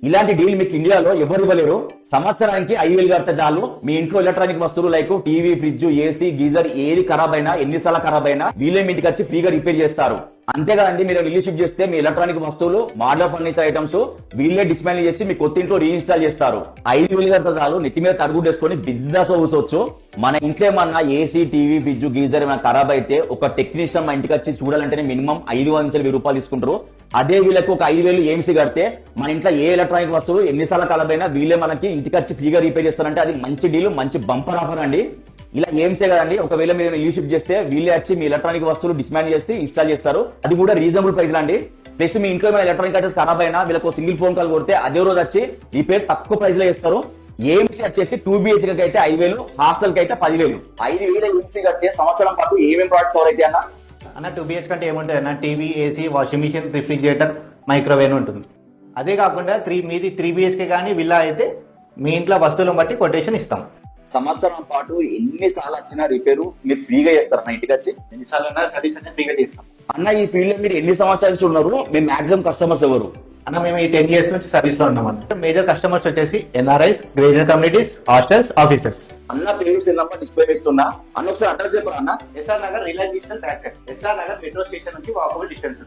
ఇలాంటి డీల్ మీకు ఇండియాలో ఎవరు ఇవ్వలేరు. సంవత్సరానికి 5,000 కడితే చాలు మీ ఇంట్లో ఎలక్ట్రానిక్ వస్తువులు like TV, fridge, AC, geyser ఏది ఖరాబ్ అయినా, ఎన్నిసార్లు ఖరాబ్ అయినా వీళ్ళే మీ ఇంటికి వచ్చి ఫ్రీగా రిపేర్ చేస్తారు. అంతేకాదండి, మీరు ఇల్లు షిఫ్ట్ చేస్తే మీ ఎలక్ట్రానిక్ వస్తువులు, మోడల్ ఫర్నిచర్ ఐటమ్స్ వీళ్ళే డిస్మాండిల్ చేసి మీ కొత్త ఇంట్లో రీఇన్స్టాల్ చేస్తారు. 5,000 కడితే చాలు నెత్తి మీద తరుగుడేసుకొని బిందాస్ కూర్చోవచ్చు. మన ఇంట్లో ఏమన్నా ఏసీ, టీవీ, ఫ్రిడ్జ్, గీజర్ ఏమైనా ఖరాబ్ అయితే ఒక టెక్నీషియన్ మా ఇంటికి వచ్చి చూడాలంటేనే మినిమం 500 రూపాయలు తీసుకుంటారు. అదే వీళ్ళకి ఒక 5,000 ఏఎంసీ కడితే మన ఇంట్లో ఏ ఎలక్ట్రానిక్ వస్తువులు ఎన్నిసార్లు ఖరాబ్ అయినా వీళ్ళే మనకి ఇంటికి వచ్చి ఫ్రీగా రిపేర్ చేస్తారంటే అది మంచి డీల్, మంచి బంపర్ ఆఫర్ అండి. ఇలా ఏమ్సే కదండి, ఒకవేళ మీరు ఇల్లు షిఫ్ట్ చేస్తే వీళ్ళే వచ్చి మీ ఎలక్ట్రానిక్ వస్తువులు డిస్మాండ్ చేసి ఇన్స్టాల్ చేస్తారు. అది కూడా రీజనబుల్ ప్రైస్ అండి. ప్లస్ మీ ఇంట్లో ఏమైనా ఎలక్ట్రానిక్ ఐటమ్స్ ఖరాబ్ అయినా వీళ్ళకి సింగిల్ ఫోన్ కాల్ కొడితే అదే రోజు వచ్చి రిపేర్ తక్కువ ప్రైస్ లో చేస్తారు. ఏఎంసీ వచ్చేసి 2 BHK అయితే 5,000, హాస్టల్ కి అయితే 10,000. 5,000 ఏఎంసీ కడితే సంవత్సరం పాటు ఏమేమి ప్రొడక్ట్స్ కవర్ అయితే అన్న 2 BHK అంటే ఏముంటాయి అన్న, TV, AC, washing machine, refrigerator, microwave ఉంటుంది. అదే కాకుండా 3 BHK కానీ విల్లా అయితే మీ ఇంట్లో వస్తువులను బట్టి కొటేషన్ ఇస్తాం. సంవత్సరం పాటు ఎన్నిసార్లు వచ్చినా రిపేరు మీరు ఫ్రీగా చేస్తారు అన్న ఇంటికి వచ్చి. ఎన్నిసార్లు సర్వీస్ అంటే ఫ్రీగా చేస్తాం అన్న. ఈ ఫీల్డ్ లో మీరు ఎన్ని సంవత్సరాల నుంచి ఉన్నారు? మీ మాక్సిమం కస్టమర్స్ ఎవరు అన్న? మేము ఈ 10 years నుంచి సర్వీస్ లో ఉన్నాం అన్న. మేజర్ కస్టమర్స్ వచ్చేసి NRIs, graded communities, hostels, offices. అన్న పేరు సినిమా డిస్ప్లే చేస్తున్నా అన్న, ఒకసారి అడ్రస్ చెప్పరా అన్న? SR Nagar Reliance transact, SR Nagar metro station నుంచి వాకబుల్ డిస్టెన్స్.